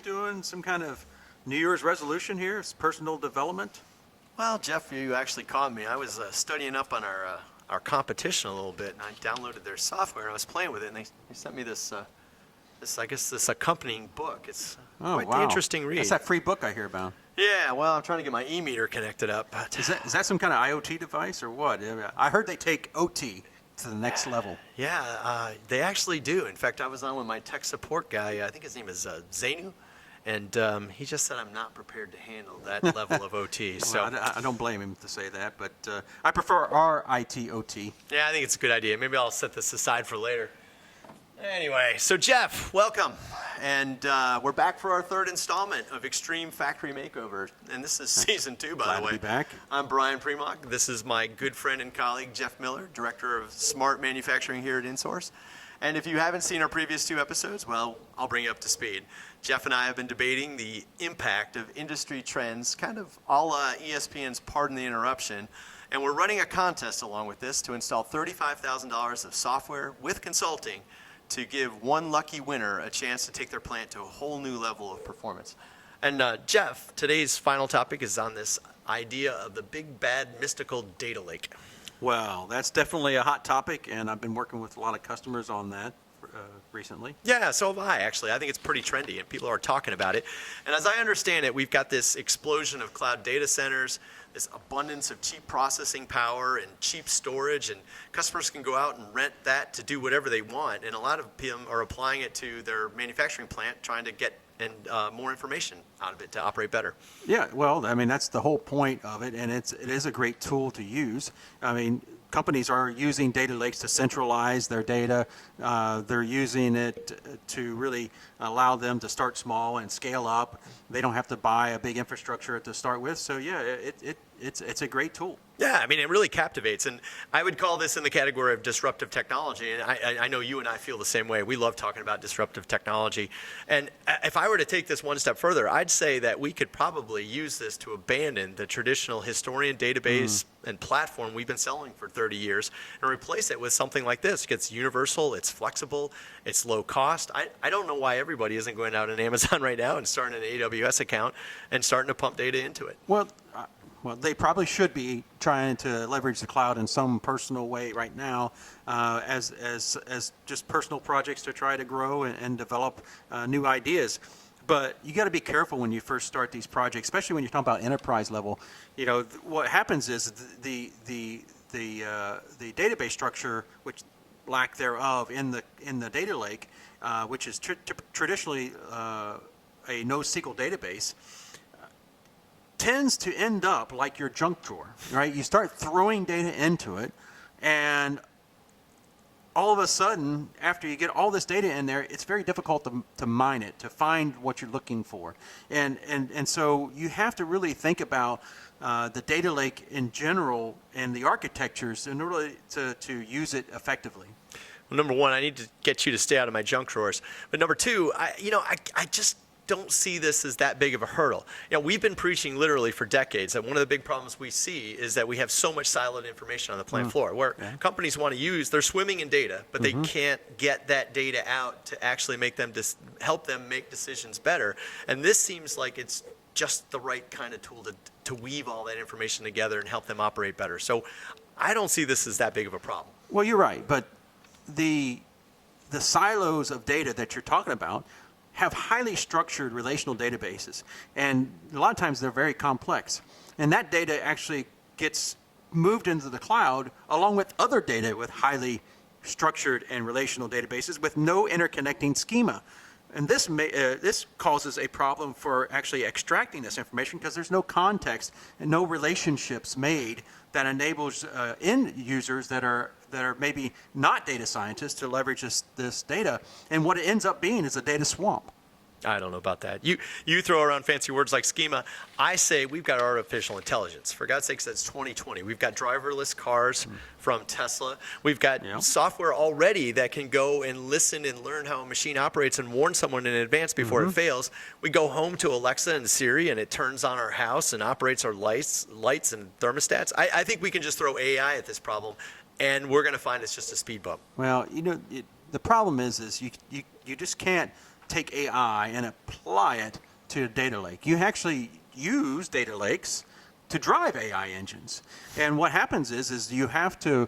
doing some kind of New Year's resolution here? It's personal development? Well, Jeff, you actually caught me. I was studying up on our competition a little bit, and I downloaded their software, and I was playing with it, and they sent me this accompanying book. It's quite the interesting read. That's that free book I hear about. Yeah, well, I'm trying to get my e-meter connected up. But Is that some kind of IoT device or what? I heard they take OT to the next level. Yeah, they actually do. In fact, I was on with my tech support guy. I think his name is Zainu. And he just said I'm not prepared to handle that level of OT. So well, I don't blame him to say that, but I prefer our IT OT. Yeah, I think it's a good idea. Maybe I'll set this aside for later. Anyway, so Jeff, welcome. And we're back for our third installment of Extreme Factory Makeover. And this is season 2, by the way. Glad to be back. I'm Brian Primock. This is my good friend and colleague, Jeff Miller, Director of Smart Manufacturing here at InSource. And if you haven't seen our previous 2 episodes, well, I'll bring you up to speed. Jeff and I have been debating the impact of industry trends, kind of a la ESPN's Pardon the Interruption. And we're running a contest along with this to install $35,000 of software with consulting to give one lucky winner a chance to take their plant to a whole new level of performance. And Jeff, today's final topic is on this idea of the big, bad, mystical data lake. Well, that's definitely a hot topic, and I've been working with a lot of customers on that recently. Yeah, so have I, actually. I think it's pretty trendy, and people are talking about it. And as I understand it, we've got this explosion of cloud data centers, this abundance of cheap processing power and cheap storage, and customers can go out and rent that to do whatever they want. And a lot of them are applying it to their manufacturing plant, trying to get more information out of it to operate better. Yeah, well, I mean, that's the whole point of it, and it is a great tool to use. I mean, companies are using data lakes to centralize their data. They're using it to really allow them to start small and scale up. They don't have to buy a big infrastructure to start with. So yeah, it's a great tool. Yeah, I mean, it really captivates. And I would call this in the category of disruptive technology. And I know you and I feel the same way. We love talking about disruptive technology. And if I were to take this one step further, I'd say that we could probably use this to abandon the traditional historian database and platform we've been selling for 30 years and replace it with something like this. It's universal, it's flexible, it's low cost. I don't know why everybody isn't going out on Amazon right now and starting an AWS account and starting to pump data into it. Well, they probably should be trying to leverage the cloud in some personal way right now, as just personal projects to try to grow and develop new ideas. But you got to be careful when you first start these projects, especially when you're talking about enterprise level. You know, what happens is the database structure, which lack thereof in the data lake, which is traditionally a NoSQL database, tends to end up like your junk drawer, right? You start throwing data into it, and all of a sudden, after you get all this data in there, it's very difficult to mine it, to find what you're looking for. And so you have to really think about the data lake in general and the architectures in order to use it effectively. Well, number one, I need to get you to stay out of my junk drawers. But number two, I just don't see this as that big of a hurdle. You know, we've been preaching literally for decades that one of the big problems we see is that we have so much siloed information on the plant floor where companies want to use, they're swimming in data, but they can't get that data out to actually make them help them make decisions better. And this seems like it's just the right kind of tool to weave all that information together and help them operate better. So I don't see this as that big of a problem. Well, you're right, but the silos of data that you're talking about have highly structured relational databases, and a lot of times they're very complex. And that data actually gets moved into the cloud along with other data with highly structured and relational databases with no interconnecting schema. And this causes a problem for actually extracting this information because there's no context and no relationships made that enables end users that are maybe not data scientists to leverage this data. And what it ends up being is a data swamp. I don't know about that. You throw around fancy words like schema. I say we've got artificial intelligence. For God's sakes, that's 2020. We've got driverless cars from Tesla. We've got software already that can go and listen and learn how a machine operates and warn someone in advance before it fails. We go home to Alexa and Siri, and it turns on our house and operates our lights and thermostats. I think we can just throw AI at this problem, and we're going to find it's just a speed bump. Well, the problem is you just can't take AI and apply it to a data lake. You actually use data lakes to drive AI engines. And what happens is you have to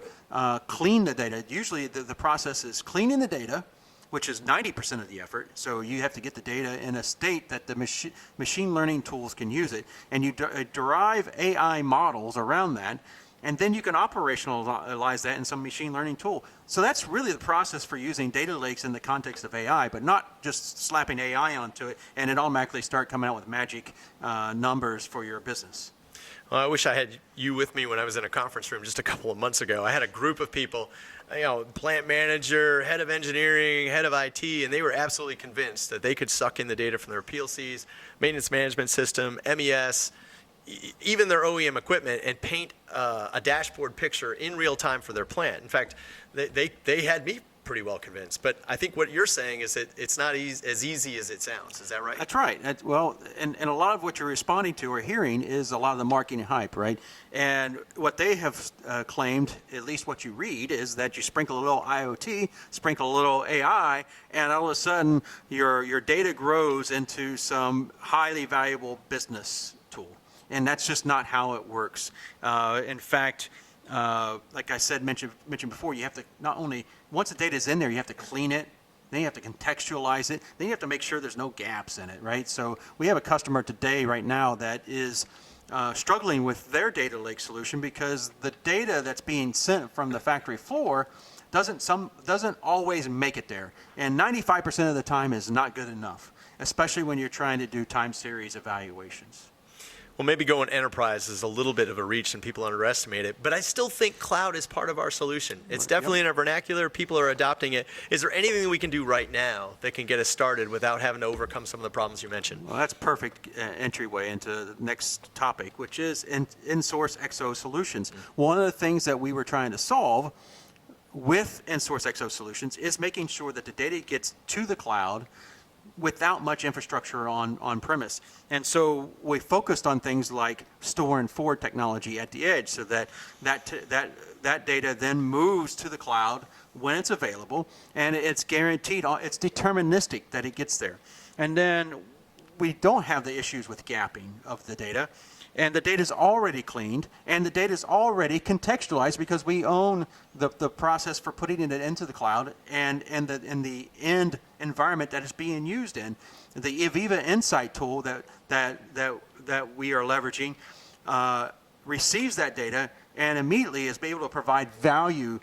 clean the data. Usually the process is cleaning the data, which is 90% of the effort. So you have to get the data in a state that the machine learning tools can use it. And you derive AI models around that. And then you can operationalize that in some machine learning tool. So that's really the process for using data lakes in the context of AI, but not just slapping AI onto it and it automatically start coming out with magic numbers for your business. Well, I wish I had you with me when I was in a conference room just a couple of months ago. I had a group of people, plant manager, head of engineering, head of IT, and they were absolutely convinced that they could suck in the data from their PLCs, maintenance management system, MES, even their OEM equipment, and paint a dashboard picture in real time for their plant. In fact, they had me pretty well convinced. But I think what you're saying is that it's not as easy as it sounds. Is that right? That's right. Well, and a lot of what you're responding to or hearing is a lot of the marketing hype, right? And what they have claimed, at least what you read, is that you sprinkle a little IoT, sprinkle a little AI, and all of a sudden your data grows into some highly valuable business tool. And that's just not how it works. In fact, like I said, mentioned before, you have to not only, once the data is in there, you have to clean it, then you have to contextualize it, then you have to make sure there's no gaps in it, right? So we have a customer today right now that is struggling with their data lake solution because the data that's being sent from the factory floor doesn't always make it there. And 95% of the time is not good enough, especially when you're trying to do time series evaluations. Well, maybe going enterprise is a little bit of a reach and people underestimate it, but I still think cloud is part of our solution. It's definitely in our vernacular. People are adopting it. Is there anything we can do right now that can get us started without having to overcome some of the problems you mentioned? Well, that's perfect entryway into the next topic, which is in-source XO solutions. One of the things that we were trying to solve with in-source XO solutions is making sure that the data gets to the cloud without much infrastructure on premise. And so we focused on things like store and forward technology at the edge so that data then moves to the cloud when it's available, and it's guaranteed, it's deterministic that it gets there. And then we don't have the issues with gapping of the data. And the data is already cleaned, and the data is already contextualized because we own the process for putting it into the cloud and the end environment that it's being used in. The Aviva Insight tool that we are leveraging receives that data and immediately is able to provide value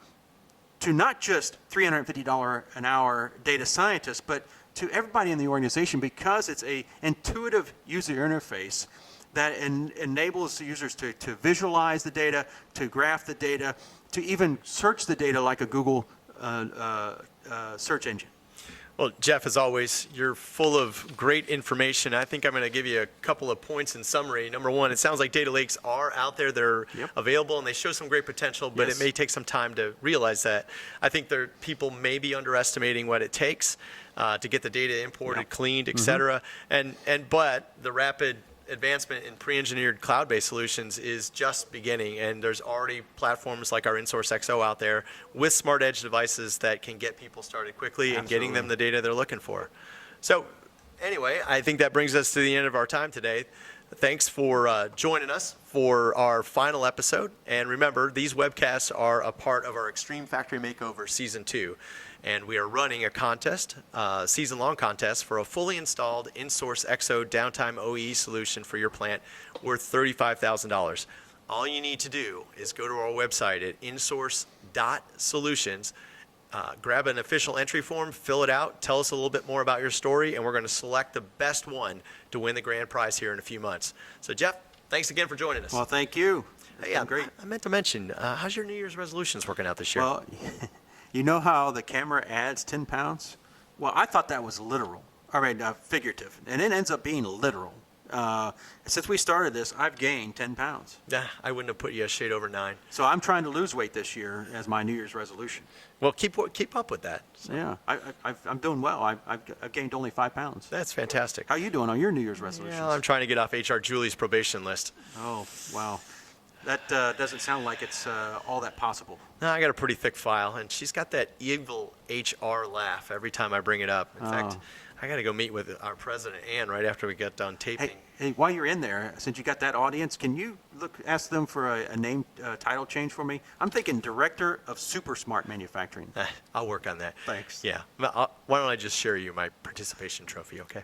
to not just $350 an hour data scientists, but to everybody in the organization because it's a intuitive user interface that enables the users to visualize the data, to graph the data, to even search the data like a Google search engine. Well, Jeff, as always, you're full of great information. I think I'm going to give you a couple of points in summary. Number one, it sounds like data lakes are out there. They're available, and they show some great potential, but it may take some time to realize that. I think people may be underestimating what it takes to get the data imported, cleaned, et cetera. But the rapid advancement in pre-engineered cloud-based solutions is just beginning, and there's already platforms like our in-source XO out there with smart edge devices that can get people started quickly and getting them the data they're looking for. So anyway, I think that brings us to the end of our time today. Thanks for joining us for our final episode. And remember, these webcasts are a part of our Extreme Factory Makeover Season 2. And we are running a contest, season-long contest, for a fully installed in-source XO downtime OEE solution for your plant worth $35,000. All you need to do is go to our website at insource.solutions, grab an official entry form, fill it out, tell us a little bit more about your story, and we're going to select the best one to win the grand prize here in a few months. So, Jeff, thanks again for joining us. Well, thank you. Hey, great. I meant to mention, how's your New Year's resolutions working out this year? Well, you know how the camera adds 10 pounds? Well, I thought that was literal. All right, figurative. And it ends up being literal. Since we started this, I've gained 10 pounds. Nah, I wouldn't have put you a shade over 9. So I'm trying to lose weight this year as my New Year's resolution. Well, keep up with that. So. Yeah, I'm doing well. I've gained only 5 pounds. That's fantastic. How are you doing on your New Year's resolutions? Yeah, I'm trying to get off HR Julie's probation list. Oh, wow. That doesn't sound like it's all that possible. No, I got a pretty thick file, and she's got that evil HR laugh every time I bring it up. In fact, I got to go meet with our president, Ann, right after we get done taping. Hey, while you're in there, since you got that audience, can you ask them for a name title change for me? I'm thinking Director of Super Smart Manufacturing. I'll work on that. Thanks. Yeah. Why don't I just share you my participation trophy, okay?